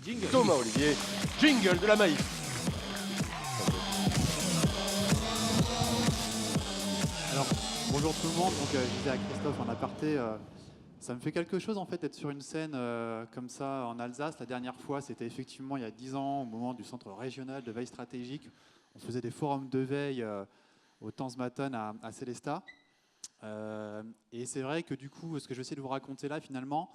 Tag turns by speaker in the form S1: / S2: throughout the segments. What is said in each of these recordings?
S1: Jingle.
S2: Thomas Olivier, jingle de la Maïf.
S3: Alors, bonjour tout le monde. Donc, je disais à Christophe en aparté, ça me fait quelque chose en fait d'être sur une scène comme ça en Alsace. La dernière fois, c'était effectivement il y a 10 ans, au moment du centre régional de veille stratégique. On faisait des forums de veille au Tanzmatten à Sélestat. Et c'est vrai que du coup, ce que je vais essayer de vous raconter là, finalement,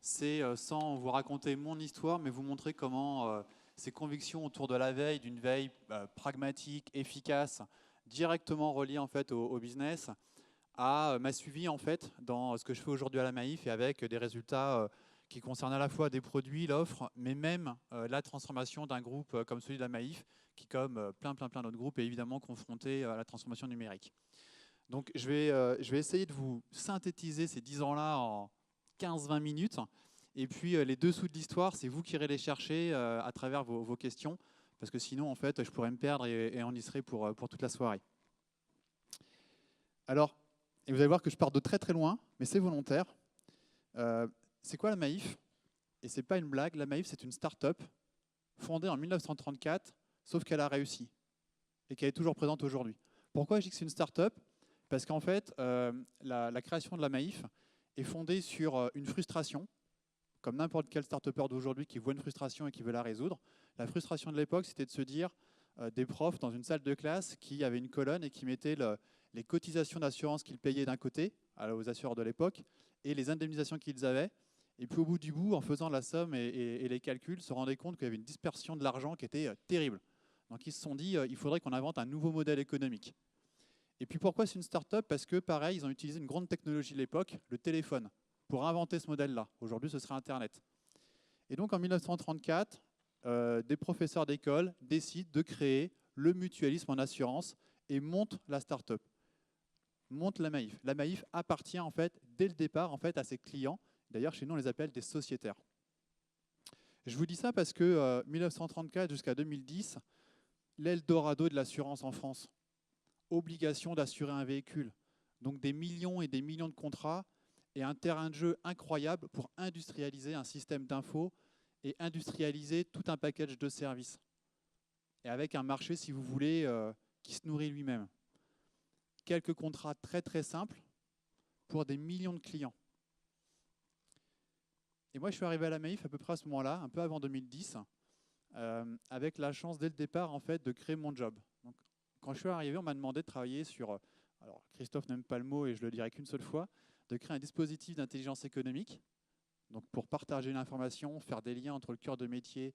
S3: c'est sans vous raconter mon histoire, mais vous montrer comment ces convictions autour de la veille, d'une veille pragmatique, efficace, directement reliée en fait au business, m'a suivi en fait dans ce que je fais aujourd'hui à la Maïf et avec des résultats qui concernent à la fois des produits, l'offre, mais même la transformation d'un groupe comme celui de la Maïf, qui comme plein d'autres groupes est évidemment confronté à la transformation numérique. Donc je vais essayer de vous synthétiser ces 10 ans-là en 15-20 minutes. Et puis les dessous de l'histoire, c'est vous qui irez les chercher à travers vos questions, parce que sinon, en fait, je pourrais me perdre et on y serait pour toute la soirée. Alors, et vous allez voir que je pars de très loin, mais c'est volontaire. C'est quoi la Maïf? Et c'est pas une blague, la Maïf, c'est une start-up fondée en 1934, sauf qu'elle a réussi et qu'elle est toujours présente aujourd'hui. Pourquoi je dis que c'est une start-up? Parce qu'en fait, la création de la Maïf est fondée sur une frustration, comme n'importe quel start-upper d'aujourd'hui qui voit une frustration et qui veut la résoudre. La frustration de l'époque, c'était de se dire des profs dans une salle de classe qui avaient une colonne et qui mettaient les cotisations d'assurance qu'ils payaient d'un côté, aux assureurs de l'époque, et les indemnisations qu'ils avaient. Et puis au bout du bout, en faisant la somme et les calculs, se rendaient compte qu'il y avait une dispersion de l'argent qui était terrible. Donc ils se sont dit, il faudrait qu'on invente un nouveau modèle économique. Et puis pourquoi c'est une start-up? Parce que pareil, ils ont utilisé une grande technologie de l'époque, le téléphone, pour inventer ce modèle-là. Aujourd'hui, ce serait Internet. Et donc en 1934, des professeurs d'école décident de créer le mutualisme en assurance et montent la start-up, montent la Maïf. La Maïf appartient en fait dès le départ en fait à ses clients. D'ailleurs, chez nous, on les appelle des sociétaires. Je vous dis ça parce que 1934 jusqu'à 2010, l'Eldorado de l'assurance en France. Obligation d'assurer un véhicule. Donc des millions et des millions de contrats et un terrain de jeu incroyable pour industrialiser un système d'info et industrialiser tout un package de services. Et avec un marché, si vous voulez, qui se nourrit lui-même. Quelques contrats très simples pour des millions de clients. Et moi, je suis arrivé à la Maïf à peu près à ce moment-là, un peu avant 2010, avec la chance dès le départ en fait, de créer mon job. Donc, quand je suis arrivé, on m'a demandé de travailler sur, alors Christophe n'aime pas le mot et je le dirai qu'une seule fois, de créer un dispositif d'intelligence économique, donc pour partager l'information, faire des liens entre le cœur de métier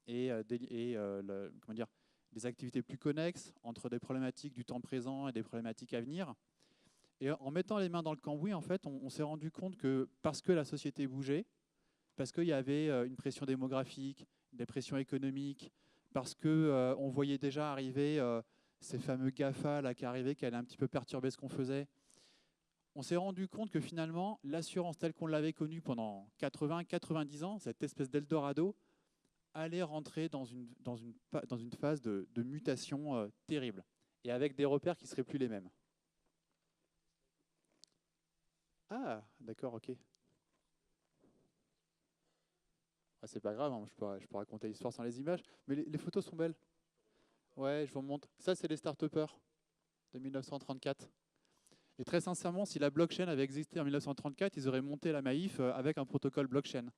S3: et, des activités plus connexes, entre des problématiques du temps présent et des problématiques à venir. Et en mettant les mains dans le cambouis, en fait, on s'est rendu compte que parce que la société bougeait, parce qu'il y avait une pression démographique, des pressions économiques, parce qu'on voyait déjà arriver ces fameux GAFA là, qui arrivaient, qui allaient un petit peu perturber ce qu'on faisait. On s'est rendu compte que finalement, l'assurance telle qu'on l'avait connue pendant 80-90 ans, cette espèce d'Eldorado, allait rentrer dans une phase de mutation terrible, et avec des repères qui ne seraient plus les mêmes. Ah, d'accord, ok. Ah, c'est pas grave, hein, je peux raconter l'histoire sans les images, mais les photos sont belles. Ouais, je vous montre. Ça, c'est les start-upers de 1934. Et très sincèrement, si la blockchain avait existé en 1934, ils auraient monté la Maïf avec un protocole blockchain.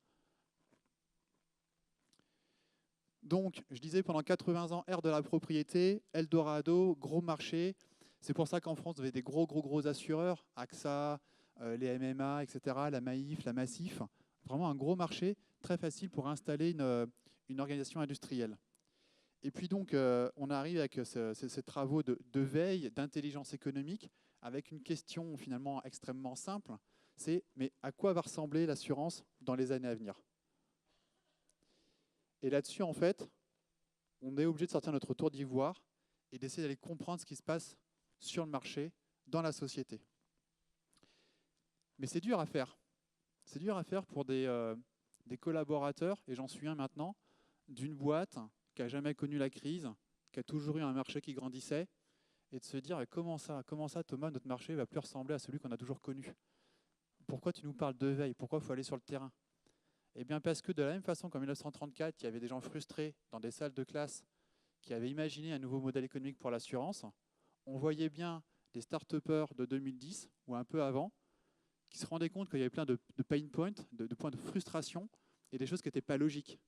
S3: Donc, je disais, pendant 80 ans, ère de la propriété, Eldorado, gros marché. C'est pour ça qu'en France, vous avez des gros assureurs, AXA, les MMA, etc., la Maïf, la Massif. Vraiment un gros marché, très facile pour installer une organisation industrielle. Et puis donc, on arrive avec ces travaux de veille, d'intelligence économique, avec une question finalement extrêmement simple, c'est mais à quoi va ressembler l'assurance dans les années à venir? Et là-dessus, en fait, on est obligé de sortir notre tour d'ivoire et d'essayer d'aller comprendre ce qui se passe sur le marché, dans la société. Mais c'est dur à faire. C'est dur à faire pour des collaborateurs, et j'en suis un maintenant, d'une boîte qui n'a jamais connu la crise, qui a toujours eu un marché qui grandissait, et de se dire comment ça Thomas, notre marché va plus ressembler à celui qu'on a toujours connu. Pourquoi tu nous parles de veille? Pourquoi il faut aller sur le terrain? Eh bien parce que de la même façon qu'en 1934, il y avait des gens frustrés dans des salles de classe qui avaient imaginé un nouveau modèle économique pour l'assurance, on voyait bien des start-upers de 2010 ou un peu avant qui se rendaient compte qu'il y avait plein de pain points, de points de frustration et des choses qui n'étaient pas logiques.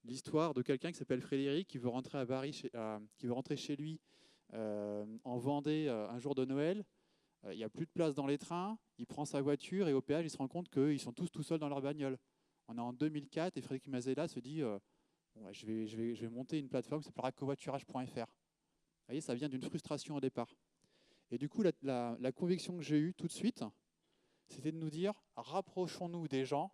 S3: L'histoire de quelqu'un qui s'appelle Frédéric qui veut rentrer à Paris, qui veut rentrer chez lui en Vendée un jour de Noël. Il n'y a plus de place dans les trains, il prend sa voiture et au péage, il se rend compte qu'ils sont tous tout seuls dans leur bagnole. On est en 2004 et Frédéric Mazella se dit bon, je vais monter une plateforme qui s'appellera covoiturage.fr. Vous voyez, ça vient d'une frustration au départ. Et du coup, la conviction que j'ai eue tout de suite, c'était de nous dire rapprochons-nous des gens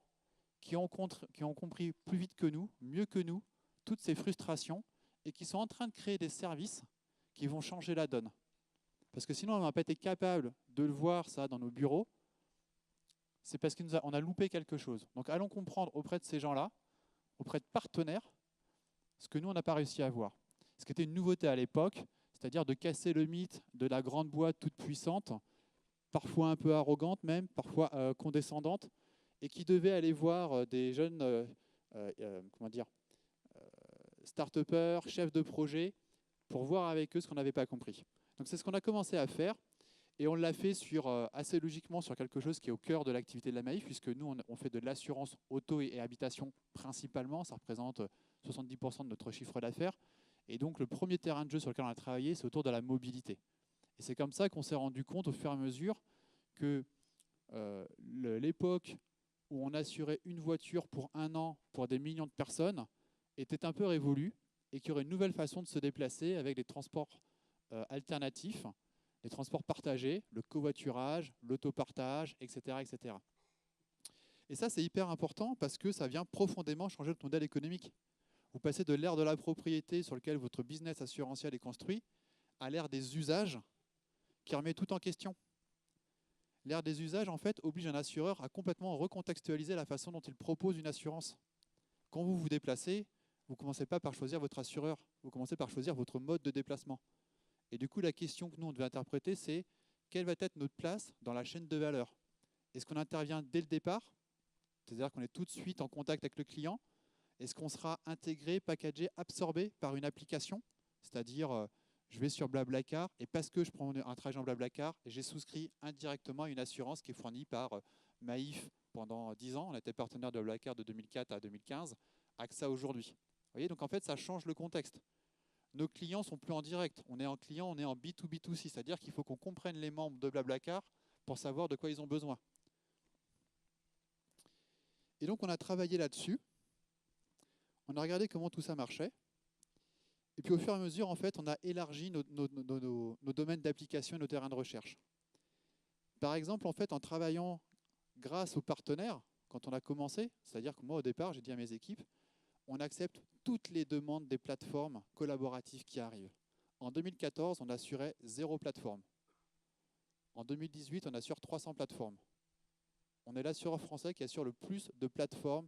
S3: qui ont compris plus vite que nous, mieux que nous, toutes ces frustrations et qui sont en train de créer des services qui vont changer la donne. Parce que sinon, on n'a pas été capable de le voir ça dans nos bureaux, c'est parce qu'on a loupé quelque chose. Donc allons comprendre auprès de ces gens-là, auprès de partenaires, ce que nous, on n'a pas réussi à voir. Ce qui était une nouveauté à l'époque, c'est-à-dire de casser le mythe de la grande boîte toute puissante, parfois un peu arrogante même, parfois condescendante, et qui devait aller voir des jeunes start-upers, chefs de projet, pour voir avec eux ce qu'on n'avait pas compris. Donc c'est ce qu'on a commencé à faire, et on l'a fait assez logiquement sur quelque chose qui est au cœur de l'activité de la Maïf, puisque nous, on fait de l'assurance auto et habitation principalement, ça représente 70% de notre chiffre d'affaires, et donc le premier terrain de jeu sur lequel on a travaillé, c'est autour de la mobilité. Et c'est comme ça qu'on s'est rendu compte au fur et à mesure que l'époque où on assurait une voiture pour un an pour des millions de personnes était un peu révolue et qu'il y aurait une nouvelle façon de se déplacer avec des transports alternatifs, des transports partagés, le covoiturage, l'autopartage, etc., etc. Et ça, c'est hyper important parce que ça vient profondément changer notre modèle économique. Vous passez de l'ère de la propriété sur lequel votre business assurantiel est construit à l'ère des usages qui remet tout en question. L'ère des usages, en fait, oblige un assureur à complètement recontextualiser la façon dont il propose une assurance. Quand vous vous déplacez, vous ne commencez pas par choisir votre assureur, vous commencez par choisir votre mode de déplacement. Et du coup, la question que nous, on devait interpréter, c'est quelle va être notre place dans la chaîne de valeur? Est-ce qu'on intervient dès le départ? C'est-à-dire qu'on est tout de suite en contact avec le client? Est-ce qu'on sera intégré, packagé, absorbé par une application? C'est-à-dire, je vais sur Blablacar et parce que je prends un trajet en Blablacar, j'ai souscrit indirectement à une assurance qui est fournie par Maïf pendant 10 ans. On était partenaire de Blablacar de 2004 à 2015, AXA aujourd'hui. Vous voyez, donc en fait, ça change le contexte. Nos clients ne sont plus en direct. On est en client, on est en B2B2C, c'est-à-dire qu'il faut qu'on comprenne les membres de Blablacar pour savoir de quoi ils ont besoin. Et donc, on a travaillé là-dessus. On a regardé comment tout ça marchait. Et puis au fur et à mesure, en fait, on a élargi nos domaines d'application et nos terrains de recherche. Par exemple, en fait, en travaillant grâce aux partenaires, quand on a commencé, c'est-à-dire que moi, au départ, j'ai dit à mes équipes, on accepte toutes les demandes des plateformes collaboratives qui arrivent. En 2014, on assurait 0 plateforme. En 2018, on assure 300 plateformes. On est l'assureur français qui assure le plus de plateformes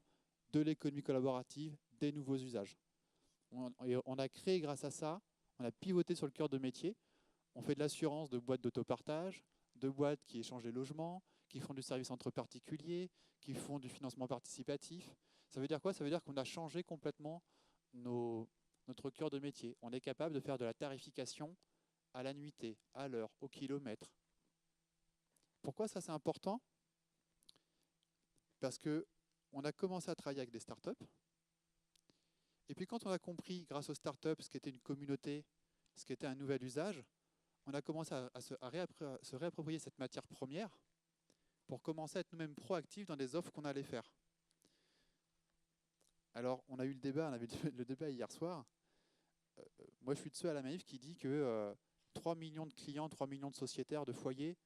S3: de l'économie collaborative, des nouveaux usages. On a créé grâce à ça, on a pivoté sur le cœur de métier. On fait de l'assurance de boîtes d'autopartage, de boîtes qui échangent des logements, qui font du service entre particuliers, qui font du financement participatif. Ça veut dire quoi? Ça veut dire qu'on a changé complètement notre cœur de métier. On est capable de faire de la tarification à la nuitée, à l'heure, au kilomètre. Pourquoi ça c'est important? Parce qu'on a commencé à travailler avec des startups. Et puis quand on a compris, grâce aux startups, ce qu'était une communauté, ce qu'était un nouvel usage, on a commencé à se réapproprier cette matière première pour commencer à être nous-mêmes proactifs dans des offres qu'on allait faire. Alors, on a eu le débat, on avait le débat hier soir. Moi, je suis de ceux à la Maïf qui dit que 3 millions de clients, 3 millions de sociétaires, de foyers,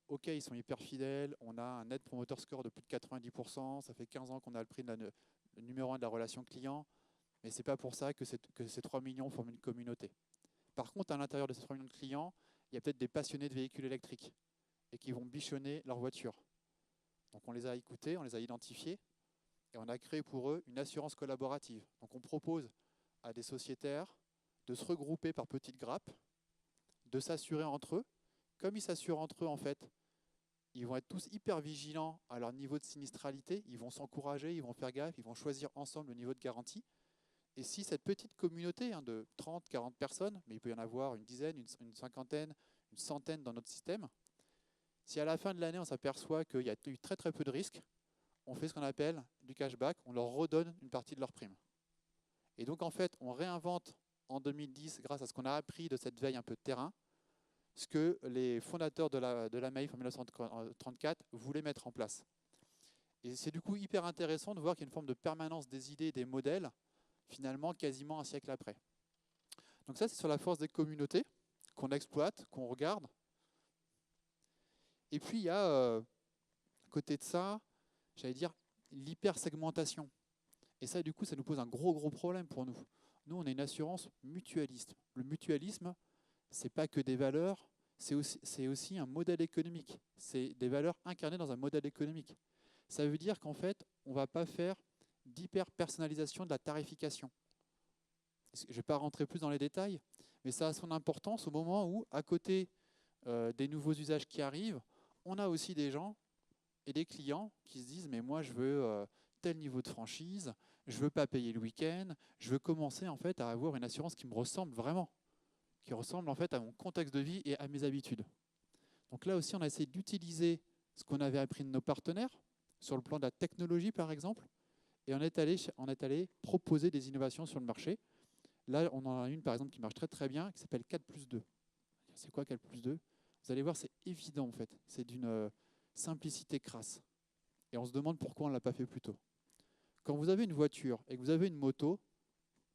S3: ok, ils sont hyper fidèles, on a un Net Promoter Score de plus de 90%, ça fait 15 ans qu'on a le prix le numéro 1 de la relation client, mais ce n'est pas pour ça que ces 3 millions forment une communauté. Par contre, à l'intérieur de ces 3 millions de clients, il y a peut-être des passionnés de véhicules électriques et qui vont bichonner leur voiture. Donc on les a écoutés, on les a identifiés et on a créé pour eux une assurance collaborative. Donc on propose à des sociétaires de se regrouper par petites grappes, de s'assurer entre eux. Comme ils s'assurent entre eux, en fait, ils vont être tous hyper vigilants à leur niveau de sinistralité, ils vont s'encourager, ils vont faire gaffe, ils vont choisir ensemble le niveau de garantie. Et si cette petite communauté de 30, 40 personnes, mais il peut y en avoir une dizaine, une cinquantaine, une centaine dans notre système, si à la fin de l'année on s'aperçoit qu'il y a eu très très peu de risques, on fait ce qu'on appelle du cashback, on leur redonne une partie de leur prime. Et donc en fait, on réinvente en 2010, grâce à ce qu'on a appris de cette veille un peu de terrain, ce que les fondateurs de la Maïf en 1934 voulaient mettre en place. Et c'est du coup hyper intéressant de voir qu'il y a une forme de permanence des idées et des modèles, finalement quasiment un siècle après. Donc ça, c'est sur la force des communautés qu'on exploite, qu'on regarde. Et puis il y a, à côté de ça, j'allais dire, l'hypersegmentation. Et ça, du coup, ça nous pose un gros problème pour nous. Nous, on est une assurance mutualiste. Le mutualisme, c'est pas que des valeurs, c'est aussi un modèle économique. C'est des valeurs incarnées dans un modèle économique. Ça veut dire qu'en fait, on ne va pas faire d'hyper-personnalisation de la tarification. Je ne vais pas rentrer plus dans les détails, mais ça a son importance au moment où, à côté des nouveaux usages qui arrivent, on a aussi des gens et des clients qui se disent « mais moi, je veux tel niveau de franchise, je ne veux pas payer le week-end, je veux commencer en fait à avoir une assurance qui me ressemble vraiment, qui ressemble en fait à mon contexte de vie et à mes habitudes. » Donc là aussi, on a essayé d'utiliser ce qu'on avait appris de nos partenaires, sur le plan de la technologie par exemple, et on est allé proposer des innovations sur le marché. Là, on en a une par exemple qui marche très bien, qui s'appelle 4+2. C'est quoi 4+2 ? Vous allez voir, c'est évident en fait. C'est d'une simplicité crasse. Et on se demande pourquoi on ne l'a pas fait plus tôt. Quand vous avez une voiture et que vous avez une moto,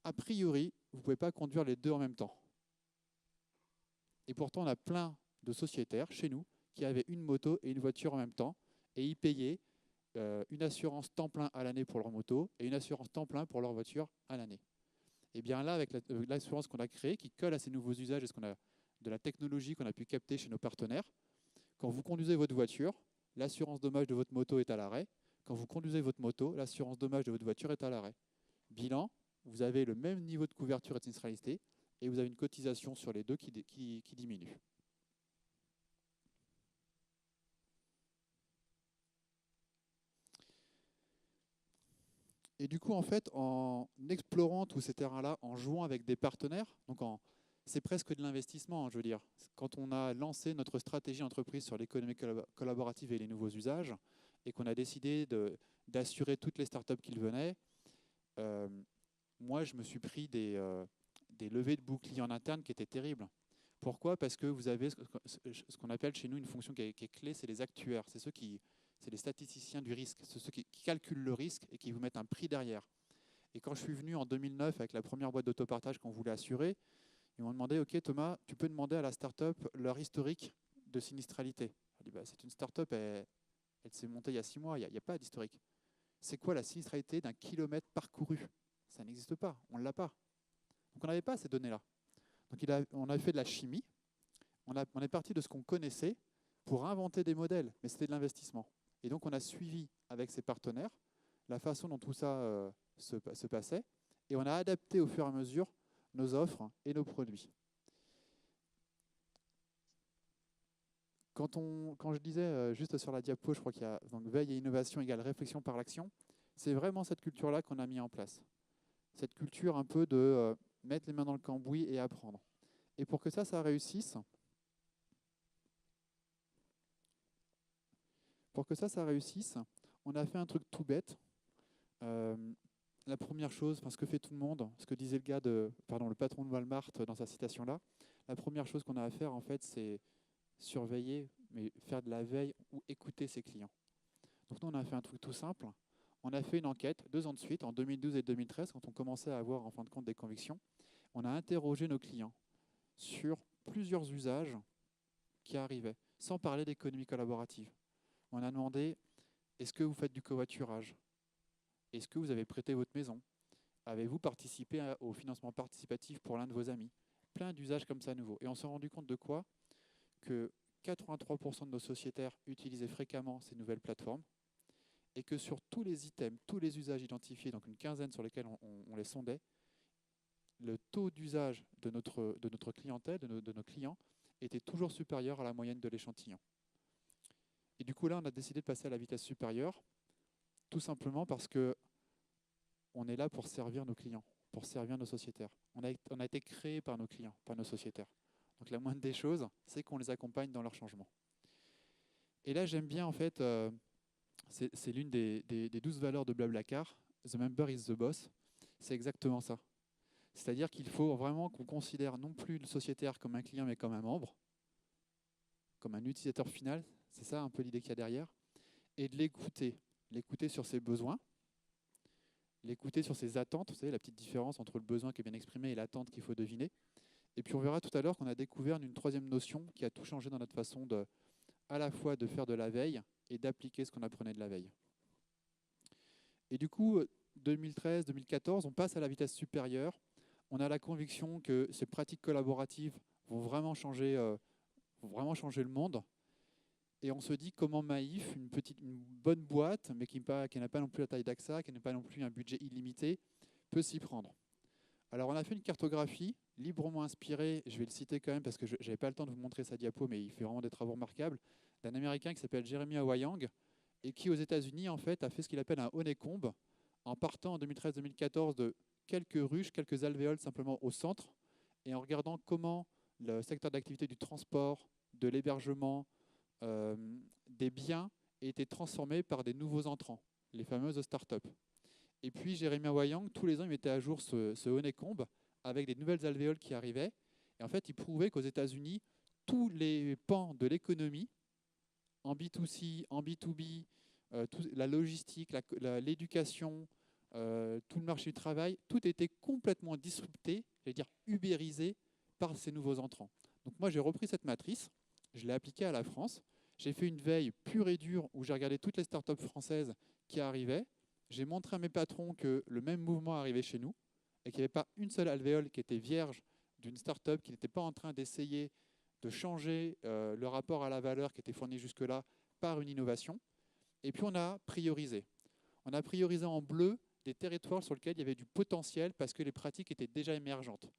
S3: a priori, vous ne pouvez pas conduire les deux en même temps. Et pourtant, on a plein de sociétaires chez nous qui avaient une moto et une voiture en même temps et ils payaient une assurance temps plein à l'année pour leur moto et une assurance temps plein pour leur voiture à l'année. Et bien là, avec l'assurance qu'on a créée, qui colle à ces nouveaux usages et de la technologie qu'on a pu capter chez nos partenaires, quand vous conduisez votre voiture, l'assurance dommage de votre moto est à l'arrêt. Quand vous conduisez votre moto, l'assurance dommage de votre voiture est à l'arrêt. Bilan, vous avez le même niveau de couverture et de sinistralité et vous avez une cotisation sur les deux qui diminue. Et du coup, en fait, en explorant tous ces terrains-là, en jouant avec des partenaires, c'est presque de l'investissement, je veux dire. Quand on a lancé notre stratégie entreprise sur l'économie collaborative et les nouveaux usages, et qu'on a décidé d'assurer toutes les startups qui venaient, moi, je me suis pris des levées de boucliers en interne qui étaient terribles. Pourquoi ? Parce que vous avez ce qu'on appelle chez nous une fonction qui est clé, c'est les actuaires. C'est les statisticiens du risque. C'est ceux qui calculent le risque et qui vous mettent un prix derrière. Et quand je suis venu en 2009 avec la première boîte d'autopartage qu'on voulait assurer, ils m'ont demandé « Ok Thomas, tu peux demander à la startup leur historique de sinistralité ?» Je dis bah, « C'est une startup, elle s'est montée il y a 6 mois, il n'y a pas d'historique. C'est quoi la sinistralité d'un kilomètre parcouru ? Ça n'existe pas, on ne l'a pas. » Donc on n'avait pas ces données-là. Donc on a fait de la chimie, on est parti de ce qu'on connaissait pour inventer des modèles, mais c'était de l'investissement. Et donc on a suivi avec ses partenaires la façon dont tout ça se passait, et on a adapté au fur et à mesure nos offres et nos produits. Quand je disais juste sur la diapo, je crois qu'il y a donc veille et innovation égale réflexion par l'action, c'est vraiment cette culture-là qu'on a mis en place. Cette culture un peu de mettre les mains dans le cambouis et apprendre. Et pour que ça réussisse, on a fait un truc tout bête. La première chose, ce que fait tout le monde, ce que disait le patron de Walmart dans sa citation-là, la première chose qu'on a à faire, en fait, c'est surveiller, mais faire de la veille ou écouter ses clients. Donc nous, on a fait un truc tout simple. On a fait une enquête 2 ans de suite, en 2012 et 2013, quand on commençait à avoir en fin de compte des convictions. On a interrogé nos clients sur plusieurs usages qui arrivaient, sans parler d'économie collaborative. On a demandé, est-ce que vous faites du covoiturage ? Est-ce que vous avez prêté votre maison ? Avez-vous participé au financement participatif pour l'un de vos amis ? Plein d'usages comme ça nouveaux. Et on s'est rendu compte de quoi ? Que 83% de nos sociétaires utilisaient fréquemment ces nouvelles plateformes et que sur tous les items, tous les usages identifiés, donc une quinzaine sur lesquels on les sondait, le taux d'usage de notre clientèle, de nos clients, était toujours supérieur à la moyenne de l'échantillon. Et du coup, là, on a décidé de passer à la vitesse supérieure, tout simplement parce que on est là pour servir nos clients, pour servir nos sociétaires. On a été créé par nos clients, par nos sociétaires. Donc la moindre des choses, c'est qu'on les accompagne dans leur changement. Et là, j'aime bien, en fait, c'est l'une des 12 valeurs de Blablacar, The member is the boss. C'est exactement ça. C'est-à-dire qu'il faut vraiment qu'on considère non plus le sociétaire comme un client, mais comme un membre, comme un utilisateur final. C'est ça un peu l'idée qu'il y a derrière. Et de l'écouter. L'écouter sur ses besoins, l'écouter sur ses attentes. Vous savez, la petite différence entre le besoin qui est bien exprimé et l'attente qu'il faut deviner. Et puis on verra tout à l'heure qu'on a découvert une troisième notion qui a tout changé dans notre façon à la fois de faire de la veille et d'appliquer ce qu'on apprenait de la veille. Et du coup, 2013-2014, on passe à la vitesse supérieure. On a la conviction que ces pratiques collaboratives vont vraiment changer le monde. Et on se dit comment Maïf, une bonne boîte, mais qui n'a pas non plus la taille d'AXA, qui n'a pas non plus un budget illimité, peut s'y prendre. Alors on a fait une cartographie librement inspirée, je vais le citer quand même parce que je n'avais pas le temps de vous montrer sa diapo, mais il fait vraiment des travaux remarquables, d'un Américain qui s'appelle Jeremy Awayang et qui aux États-Unis en fait a fait ce qu'il appelle un honeycomb en partant en 2013-2014 de quelques ruches, quelques alvéoles simplement au centre et en regardant comment le secteur d'activité du transport, de l'hébergement, des biens étaient transformés par des nouveaux entrants, les fameuses startups. Et puis Jeremy Awayang, tous les ans, il mettait à jour ce honeycomb avec des nouvelles alvéoles qui arrivaient. Et en fait, il prouvait qu'aux États-Unis, tous les pans de l'économie, en B2C, en B2B, la logistique, l'éducation, tout le marché du travail, tout était complètement disrupté, j'allais dire ubérisé, par ces nouveaux entrants. Donc moi, j'ai repris cette matrice, je l'ai appliquée à la France. J'ai fait une veille pure et dure où j'ai regardé toutes les startups françaises qui arrivaient. J'ai montré à mes patrons que le même mouvement arrivait chez nous et qu'il n'y avait pas une seule alvéole qui était vierge d'une startup qui n'était pas en train d'essayer de changer le rapport à la valeur qui était fourni jusque-là par une innovation. Et puis on a priorisé. On a priorisé en bleu des territoires sur lesquels il y avait du potentiel parce que les pratiques étaient déjà émergentes.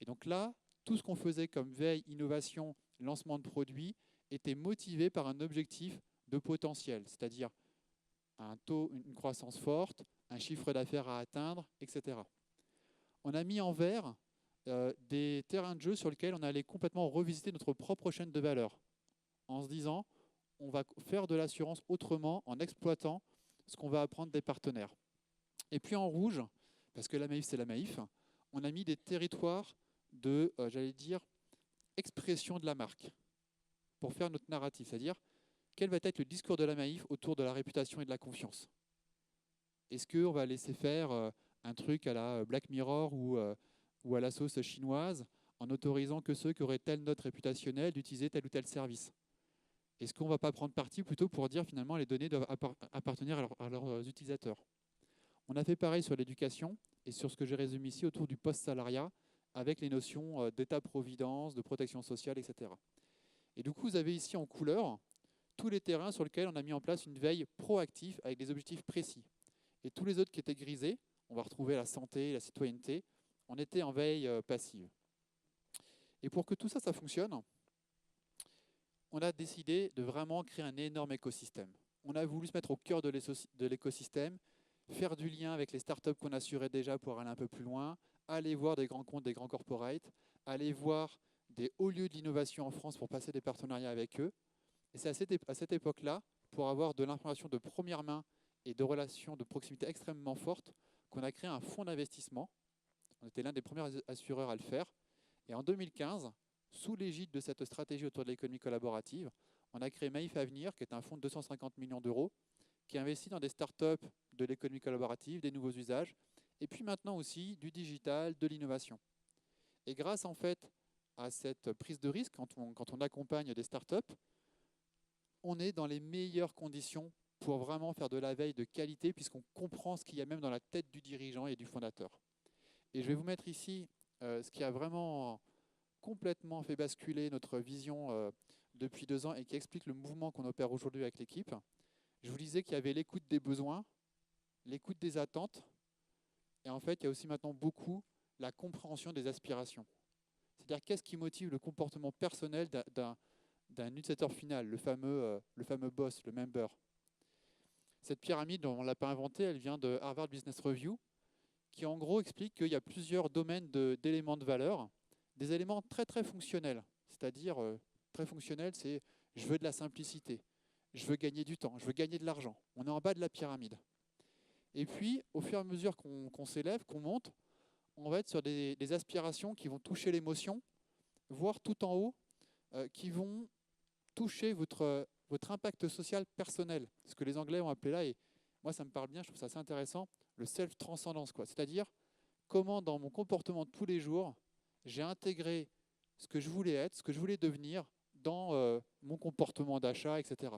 S3: Et donc là, tout ce qu'on faisait comme veille, innovation, lancement de produits était motivé par un objectif de potentiel, c'est-à-dire un taux, une croissance forte, un chiffre d'affaires à atteindre, etc. On a mis en vert des terrains de jeu sur lesquels on allait complètement revisiter notre propre chaîne de valeur, en se disant on va faire de l'assurance autrement en exploitant ce qu'on va apprendre des partenaires. Et puis en rouge, parce que la Maïf c'est la Maïf, on a mis des territoires de, j'allais dire, expression de la marque pour faire notre narratif, c'est-à-dire quel va être le discours de la Maïf autour de la réputation et de la confiance. Est-ce qu'on va laisser faire un truc à la Black Mirror ou à la sauce chinoise en autorisant que ceux qui auraient telle note réputationnelle d'utiliser tel ou tel service? Est-ce qu'on ne va pas prendre parti plutôt pour dire finalement les données doivent appartenir à leurs utilisateurs? On a fait pareil sur l'éducation et sur ce que j'ai résumé ici autour du post-salariat avec les notions d'État-providence, de protection sociale, etc. Et du coup, vous avez ici en couleur tous les terrains sur lesquels on a mis en place une veille proactive avec des objectifs précis. Et tous les autres qui étaient grisés, on va retrouver la santé, la citoyenneté, on était en veille passive. Et pour que tout ça, ça fonctionne, on a décidé de vraiment créer un énorme écosystème. On a voulu se mettre au cœur de l'écosystème, faire du lien avec les startups qu'on assurait déjà pour aller un peu plus loin, aller voir des grands comptes, des grands corporates, aller voir des hauts lieux de l'innovation en France pour passer des partenariats avec eux. Et c'est à cette époque-là, pour avoir de l'information de première main et de relations de proximité extrêmement fortes, qu'on a créé un fonds d'investissement. On était l'un des premiers assureurs à le faire. Et en 2015, sous l'égide de cette stratégie autour de l'économie collaborative, on a créé Maïf Avenir, qui est un fonds de 250 millions d'euros, qui investit dans des startups de l'économie collaborative, des nouveaux usages, et puis maintenant aussi du digital, de l'innovation. Et grâce en fait à cette prise de risque, quand on accompagne des startups, on est dans les meilleures conditions pour vraiment faire de la veille de qualité, puisqu'on comprend ce qu'il y a même dans la tête du dirigeant et du fondateur. Et je vais vous mettre ici ce qui a vraiment complètement fait basculer notre vision depuis 2 ans et qui explique le mouvement qu'on opère aujourd'hui avec l'équipe. Je vous disais qu'il y avait l'écoute des besoins, l'écoute des attentes, et en fait, il y a aussi maintenant beaucoup la compréhension des aspirations. C'est-à-dire qu'est-ce qui motive le comportement personnel d'un utilisateur final, le fameux boss, le member. Cette pyramide, on ne l'a pas inventée, elle vient de Harvard Business Review, qui en gros explique qu'il y a plusieurs domaines d'éléments de valeur, des éléments très très fonctionnels, c'est-à-dire très fonctionnels, c'est je veux de la simplicité, je veux gagner du temps, je veux gagner de l'argent. On est en bas de la pyramide. Et puis, au fur et à mesure qu'on s'élève, qu'on monte, on va être sur des aspirations qui vont toucher l'émotion, voire tout en haut, qui vont toucher votre impact social personnel. Ce que les Anglais ont appelé là, et moi ça me parle bien, je trouve ça assez intéressant, le self-transcendance. C'est-à-dire comment dans mon comportement de tous les jours, j'ai intégré ce que je voulais être, ce que je voulais devenir dans mon comportement d'achat, etc.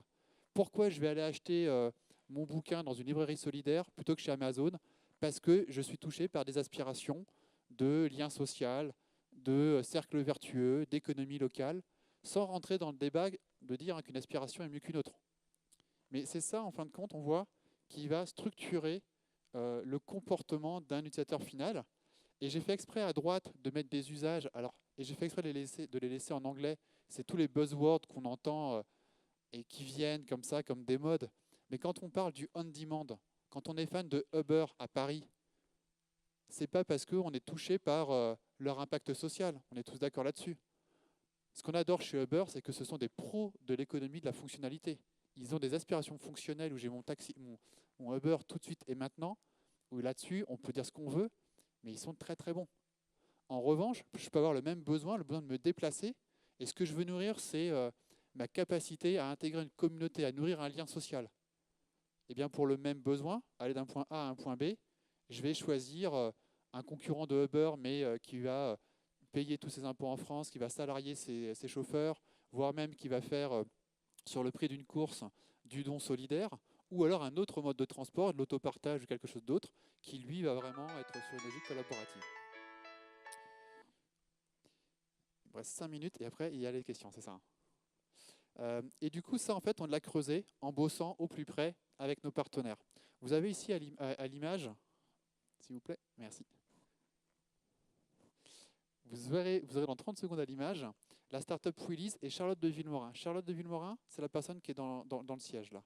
S3: Pourquoi je vais aller acheter mon bouquin dans une librairie solidaire plutôt que chez Amazon? Parce que je suis touché par des aspirations de lien social, de cercle vertueux, d'économie locale, sans rentrer dans le débat de dire qu'une aspiration est mieux qu'une autre. Mais c'est ça, en fin de compte, on voit, qui va structurer le comportement d'un utilisateur final. Et j'ai fait exprès à droite de mettre des usages, et j'ai fait exprès de les laisser en anglais. C'est tous les buzzwords qu'on entend et qui viennent comme ça, comme des modes. Mais quand on parle du on-demand, quand on est fan de Uber à Paris, c'est pas parce qu'on est touché par leur impact social. On est tous d'accord là-dessus. Ce qu'on adore chez Uber, c'est que ce sont des pros de l'économie de la fonctionnalité. Ils ont des aspirations fonctionnelles où j'ai mon taxi, mon Uber tout de suite et maintenant, où là-dessus, on peut dire ce qu'on veut, mais ils sont très très bons. En revanche, je peux avoir le besoin de me déplacer, et ce que je veux nourrir, c'est ma capacité à intégrer une communauté, à nourrir un lien social. Et bien pour le même besoin, aller d'un point A à un point B, je vais choisir un concurrent de Uber, mais qui va payer tous ses impôts en France, qui va salarier ses chauffeurs, voire même qui va faire sur le prix d'une course du don solidaire, ou alors un autre mode de transport, de l'autopartage ou quelque chose d'autre, qui lui va vraiment être sur une logique collaborative. Il me reste 5 minutes et après il y a les questions, c'est ça. Et du coup, ça en fait, on l'a creusé en bossant au plus près avec nos partenaires. Vous avez ici à l'image, s'il vous plaît, merci. Vous aurez dans 30 secondes à l'image la startup Willy's et Charlotte de Villemorin. Charlotte de Villemorin, c'est la personne qui est dans le siège là.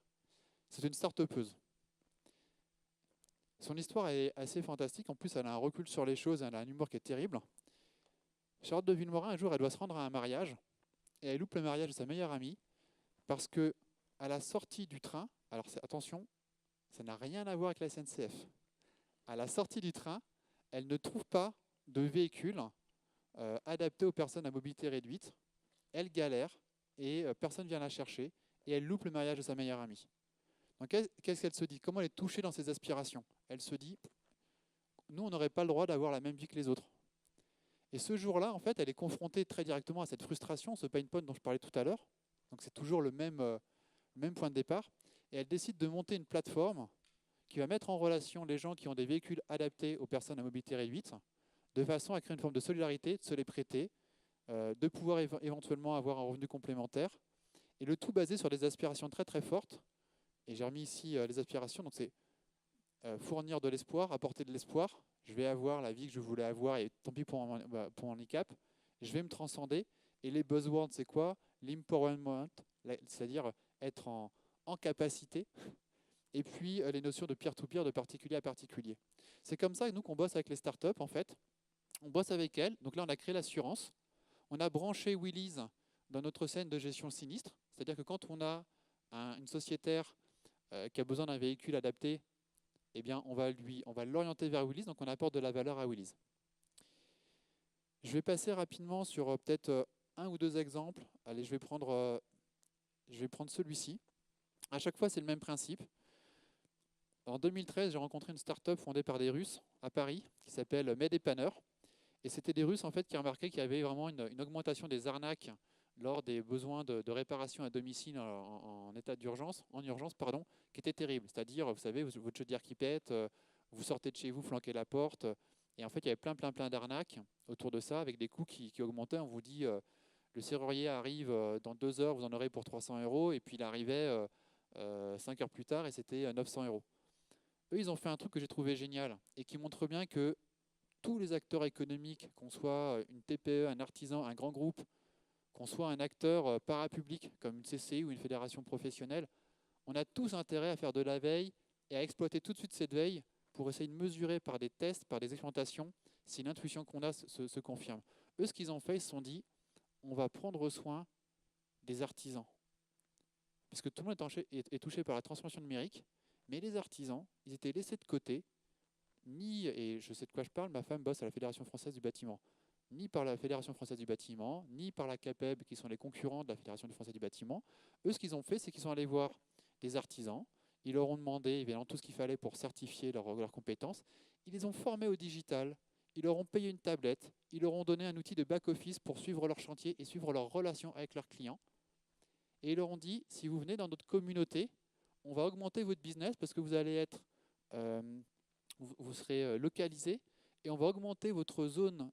S3: C'est une start-upeuse. Son histoire est assez fantastique. En plus, elle a un recul sur les choses, elle a un humour qui est terrible. Charlotte de Villemorin, un jour, elle doit se rendre à un mariage et elle loupe le mariage de sa meilleure amie parce que à la sortie du train, alors attention, ça n'a rien à voir avec la SNCF. À la sortie du train, elle ne trouve pas de véhicule adapté aux personnes à mobilité réduite. Elle galère et personne ne vient la chercher et elle loupe le mariage de sa meilleure amie. Donc qu'est-ce qu'elle se dit? Comment elle est touchée dans ses aspirations? Elle se dit, nous, on n'aurait pas le droit d'avoir la même vie que les autres. Et ce jour-là, en fait, elle est confrontée très directement à cette frustration, ce pain point dont je parlais tout à l'heure. Donc c'est toujours le même point de départ. Et elle décide de monter une plateforme qui va mettre en relation les gens qui ont des véhicules adaptés aux personnes à mobilité réduite, de façon à créer une forme de solidarité, de se les prêter, de pouvoir éventuellement avoir un revenu complémentaire. Et le tout basé sur des aspirations très très fortes. Et j'ai remis ici les aspirations. Donc c'est fournir de l'espoir, apporter de l'espoir. Je vais avoir la vie que je voulais avoir et tant pis pour mon handicap. Je vais me transcender. Et les buzzwords, c'est quoi? L'empowerment, c'est-à-dire être en capacité. Et puis les notions de peer-to-peer, de particulier à particulier. C'est comme ça que nous qu'on bosse avec les startups en fait. On bosse avec elles. Donc là, on a créé l'assurance. On a branché Willy's dans notre scène de gestion sinistre. C'est-à-dire que quand on a une sociétaire qui a besoin d'un véhicule adapté, eh bien, on va l'orienter vers Willy's, donc on apporte de la valeur à Willy's. Je vais passer rapidement sur peut-être un ou deux exemples. Allez, je vais prendre celui-ci. À chaque fois, c'est le même principe. En 2013, j'ai rencontré une start-up fondée par des Russes à Paris qui s'appelle MedEpanner. Et c'était des Russes en fait, qui remarquaient qu'il y avait vraiment une augmentation des arnaques lors des besoins de réparation à domicile en état d'urgence, qui était terrible. C'est-à-dire, vous savez, votre chaudière qui pète, vous sortez de chez vous, flanquez la porte, et en fait, il y avait plein d'arnaques autour de ça, avec des coûts qui augmentaient. On vous dit, le serrurier arrive dans 2 heures, vous en aurez pour 300 €, et puis il arrivait 5 heures plus tard, et c'était 900 €. Eux, ils ont fait un truc que j'ai trouvé génial, et qui montre bien que tous les acteurs économiques, qu'on soit une TPE, un artisan, un grand groupe,
S1: qu'on soit un acteur parapublic comme une CCI ou une fédération professionnelle, on a tous intérêt à faire de la veille et à exploiter tout de suite cette veille pour essayer de mesurer par des tests, par des expérimentations, si l'intuition qu'on a se confirme. Eux, ce qu'ils ont fait, ils se sont dit, on va prendre soin des artisans. Puisque tout le monde est touché par la transformation numérique, mais les artisans, ils étaient laissés de côté, et je sais de quoi je parle, ma femme bosse à la Fédération française du bâtiment, ni par la Fédération française du bâtiment, ni par la CAPEB, qui sont les concurrents de la Fédération française du bâtiment. Eux, ce qu'ils ont fait, c'est qu'ils sont allés voir des artisans, ils leur ont demandé évidemment tout ce qu'il fallait pour certifier leurs compétences, ils les ont formés au digital, ils leur ont payé une tablette, ils leur ont donné un outil de back-office pour suivre leur chantier et suivre leur relation avec leurs clients. Et ils leur ont dit, si vous venez dans notre communauté, on va augmenter votre business parce que vous allez être, vous serez localisé et on va augmenter votre zone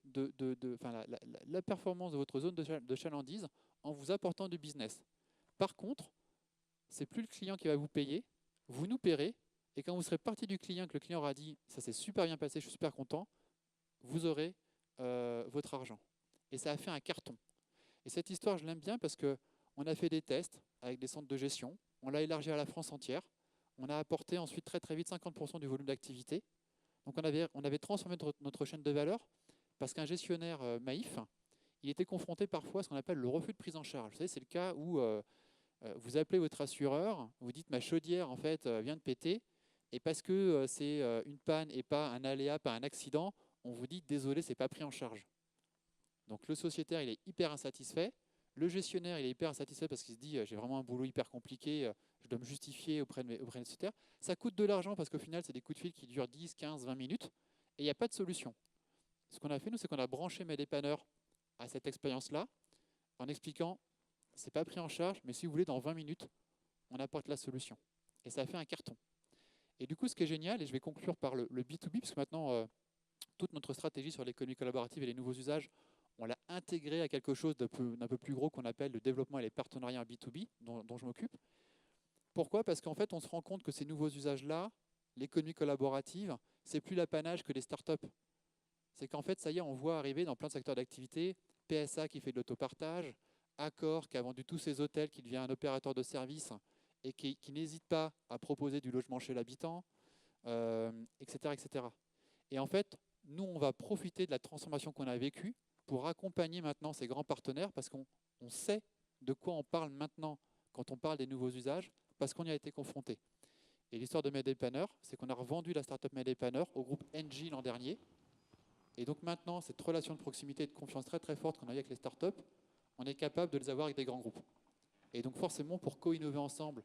S1: la performance de votre zone de chalandise en vous apportant du business. Par contre, c'est plus le client qui va vous payer, vous nous paierez, et quand vous serez parti du client, que le client aura dit ça s'est super bien passé, je suis super content, vous aurez votre argent. Et ça a fait un carton. Et cette histoire, je l'aime bien parce qu'on a fait des tests avec des centres de gestion, on l'a élargi à la France entière, on a apporté ensuite très très vite 50% du volume d'activité. Donc on avait transformé notre chaîne de valeur parce qu'un gestionnaire Maïf, il était confronté parfois à ce qu'on appelle le refus de prise en charge. Vous savez, c'est le cas où vous appelez votre assureur, vous dites ma chaudière en fait vient de péter, et parce que c'est une panne et pas un aléa, pas un accident, on vous dit désolé, c'est pas pris en charge. Donc le sociétaire, il est hyper insatisfait. Le gestionnaire, il est hyper insatisfait parce qu'il se dit j'ai vraiment un boulot hyper compliqué, je dois me justifier auprès de mes sociétaires. Ça coûte de l'argent parce qu'au final, c'est des coups de fil qui durent 10, 15, 20 minutes et il n'y a pas de solution. Ce qu'on a fait, nous, c'est qu'on a branché mes dépanneurs à cette expérience-là en expliquant c'est pas pris en charge, mais si vous voulez, dans 20 minutes, on apporte la solution. Et ça a fait un carton. Et du coup, ce qui est génial, et je vais conclure par le B2B, parce que maintenant, toute notre stratégie sur l'économie collaborative et les nouveaux usages, on l'a intégré à quelque chose d'un peu plus gros qu'on appelle le développement et les partenariats B2B, dont je m'occupe. Pourquoi ? Parce qu'en fait, on se rend compte que ces nouveaux usages-là, l'économie collaborative, c'est plus l'apanage que des startups. C'est qu'en fait, ça y est, on voit arriver dans plein de secteurs d'activité, PSA qui fait de l'autopartage, Accor qui a vendu tous ses hôtels, qui devient un opérateur de services et qui n'hésite pas à proposer du logement chez l'habitant, etc., etc. Et en fait, nous, on va profiter de la transformation qu'on a vécue pour accompagner maintenant ces grands partenaires parce qu'on sait de quoi on parle maintenant quand on parle des nouveaux usages, parce qu'on y a été confronté. Et l'histoire de Medépanneur, c'est qu'on a revendu la startup Medépanneur au groupe Engie l'an dernier. Et donc maintenant, cette relation de proximité et de confiance très très forte qu'on a eu avec les startups, on est capable de les avoir avec des grands groupes. Et donc forcément, pour co-innover ensemble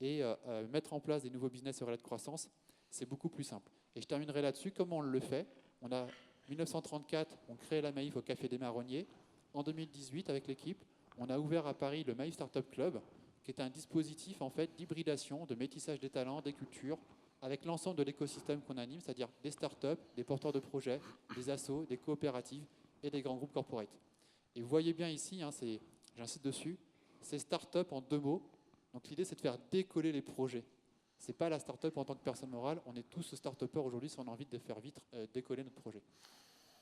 S1: et mettre en place des nouveaux business et relais de croissance, c'est beaucoup plus simple. Et je terminerai là-dessus. Comment on le fait ? On a 1934, on crée la Maïf au Café des Marronniers. En 2018, avec l'équipe, on a ouvert à Paris le Maïf Startup Club, qui est un dispositif en fait d'hybridation, de métissage des talents, des cultures, avec l'ensemble de l'écosystème qu'on anime, c'est-à-dire des startups, des porteurs de projets, des assos, des coopératives et des grands groupes corporate. Et vous voyez bien ici, hein, j'insiste dessus, c'est startup en 2 mots. Donc l'idée, c'est de faire décoller les projets. Ce n'est pas la startup en tant que personne morale, on est tous start-upers aujourd'hui si on a envie de faire vite décoller notre projet.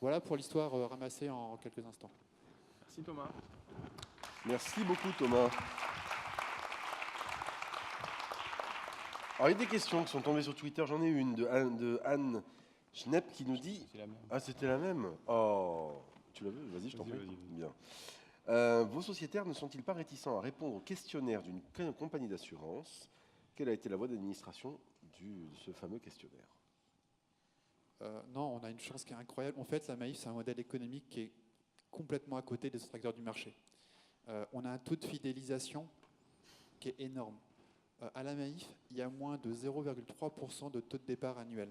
S1: Voilà pour l'histoire ramassée en quelques instants.
S2: Merci Thomas.
S4: Merci beaucoup Thomas. Alors il y a des questions qui sont tombées sur Twitter, j'en ai une de Anne Schnepp qui nous dit...
S2: C'est la même.
S4: Ah c'était la même. Oh, tu l'as vu ? Vas-y, je t'en prie.
S2: Vas-y.
S4: Bien. Vos sociétaires ne sont-ils pas réticents à répondre au questionnaire d'une compagnie d'assurance ? Quelle a été la voie d'administration de ce fameux questionnaire ?
S3: Non, on a une chance qui est incroyable. En fait, la Maïf, c'est un modèle économique qui est complètement à côté des autres acteurs du marché. On a un taux de fidélisation qui est énorme. À la Maïf, il y a moins de 0,3% de taux de départ annuel.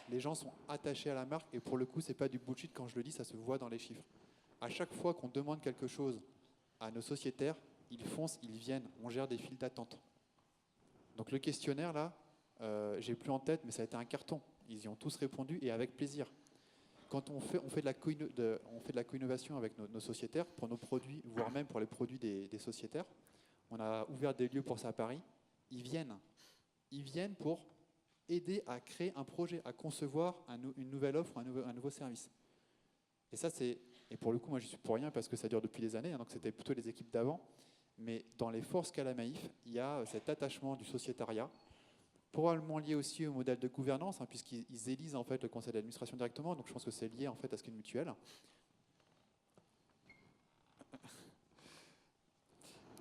S3: Les gens sont attachés à la marque et pour le coup, ce n'est pas du bullshit quand je le dis, ça se voit dans les chiffres. À chaque fois qu'on demande quelque chose à nos sociétaires, ils foncent, ils viennent, on gère des files d'attente. Donc le questionnaire, là, j'ai plus en tête, mais ça a été un carton. Ils y ont tous répondu et avec plaisir. Quand on fait de la co-innovation avec nos sociétaires pour nos produits, voire même pour les produits des sociétaires, on a ouvert des lieux pour ça à Paris. Ils viennent pour aider à créer un projet, à concevoir une nouvelle offre, un nouveau service. Et ça, c'est
S1: Et pour le coup, moi, je suis pour rien parce que ça dure depuis des années, hein, donc c'était plutôt les équipes d'avant. Mais dans les forces qu'a la Maïf, il y a cet attachement du sociétariat, probablement lié aussi au modèle de gouvernance, hein, puisqu'ils élisent en fait le conseil d'administration directement. Donc je pense que c'est lié en fait à ce qu'est une mutuelle.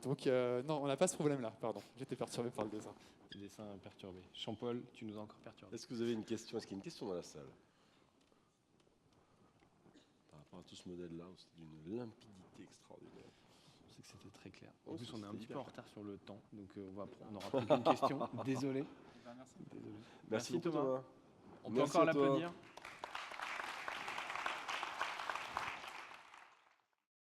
S1: Donc non, on n'a pas ce problème-là, pardon. J'étais perturbé par le dessin.
S5: Le dessin perturbé. Jean-Paul, tu nous as encore perturbé.
S4: Est-ce que vous avez une question? Est-ce qu'il y a une question dans la salle? Par rapport à tout ce modèle-là, c'est d'une limpidité extraordinaire.
S5: Je sais que c'était très clair.
S4: Oh,
S5: En plus, on est un
S4: c'était
S5: petit
S4: hyper
S5: peu en retard sur le temps, donc on n'aura plus qu'une question. Désolé.
S4: Merci beaucoup, Thomas.
S5: On peut
S4: Merci
S5: encore
S4: à toi.
S5: l'applaudir.